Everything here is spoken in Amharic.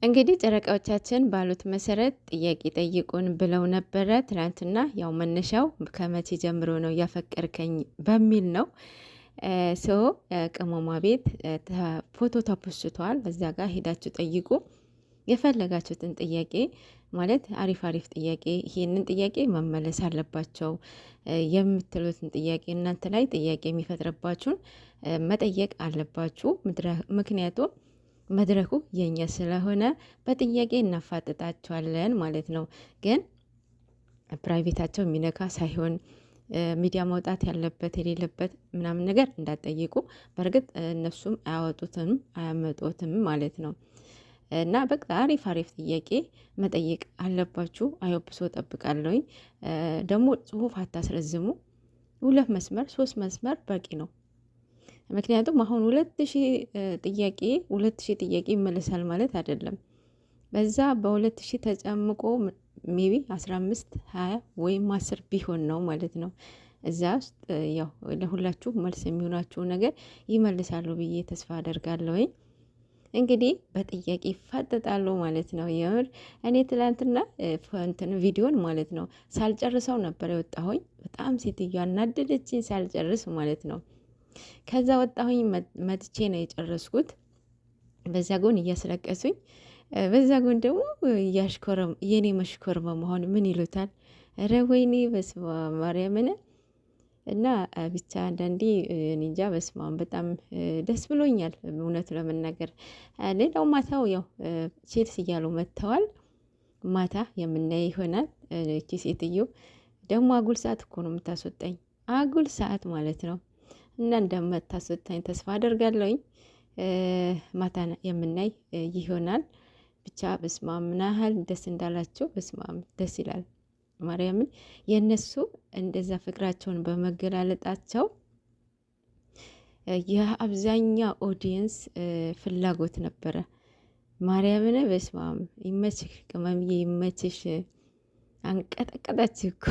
እንግዲህ ጨረቃዎቻችን ባሉት መሰረት ጥያቄ ጠይቁን ብለው ነበረ ትናንትና። ያው መነሻው ከመቼ ጀምሮ ነው ያፈቀርከኝ በሚል ነው። ሶ ቅመሟ ቤት ፎቶ ተፖስቷል። በዛ ጋር ሄዳችሁ ጠይቁ የፈለጋችሁትን ጥያቄ ማለት አሪፍ አሪፍ ጥያቄ፣ ይሄንን ጥያቄ መመለስ አለባቸው የምትሉትን ጥያቄ እናንተ ላይ ጥያቄ የሚፈጥርባችሁን መጠየቅ አለባችሁ። ምክንያቱም መድረኩ የኛ ስለሆነ በጥያቄ እናፋጥጣቸዋለን ማለት ነው። ግን ፕራይቬታቸው የሚነካ ሳይሆን ሚዲያ ማውጣት ያለበት የሌለበት ምናምን ነገር እንዳትጠይቁ። በእርግጥ እነሱም አያወጡትም አያመጡትም ማለት ነው። እና በቃ አሪፍ አሪፍ ጥያቄ መጠየቅ አለባችሁ። አዮብሶ ጠብቃለሁኝ። ደግሞ ጽሁፍ አታስረዝሙ። 2 መስመር 3 መስመር በቂ ነው። ምክንያቱም አሁን 2000 ጥያቄ 2000 ጥያቄ ይመለሳል ማለት አይደለም። በዛ በ2000 ተጨምቆ ሜቢ 15 20 ወይም 10 ቢሆን ነው ማለት ነው። እዛ ውስጥ ያው ለሁላችሁ መልስ የሚሆናችሁ ነገር ይመልሳሉ ብዬ ተስፋ አደርጋለሁኝ። እንግዲህ በጥያቄ ይፋጠጣሉ ማለት ነው። የምር እኔ ትላንትና እንትን ቪዲዮን ማለት ነው ሳልጨርሰው ነበር የወጣሁኝ። በጣም ሴትዮ አናደደችኝ ሳልጨርስ ማለት ነው። ከዛ ወጣሁኝ መጥቼ ነው የጨረስኩት። በዛ ጎን እያስለቀሱኝ፣ በዛ ጎን ደግሞ የኔ መሽኮርመ መሆን ምን ይሉታል? ረ ወይኔ በስመ አብ ማርያምን። እና ብቻ አንዳንዴ እንጃ በስመ አብ በጣም ደስ ብሎኛል እውነቱ ለመናገር። ሌላው ማታው ያው ቼልሲ እያሉ መጥተዋል። ማታ የምናይ ይሆናል። እቺ ሴትዮ ደግሞ አጉል ሰዓት እኮ ነው የምታስወጣኝ፣ አጉል ሰዓት ማለት ነው። እና እንደምታስወጣኝ ተስፋ አደርጋለሁኝ። ማታ የምናይ ይሆናል። ብቻ በስመ አብ ምን ያህል ደስ እንዳላቸው በስመ አብ ደስ ይላል። ማርያምን የእነሱ እንደዛ ፍቅራቸውን በመገላለጣቸው የአብዛኛው ኦዲየንስ ፍላጎት ነበረ። ማርያምን በስመ አብ ይመችሽ፣ ቅመምዬ ይመችሽ። አንቀጠቀጠች እኮ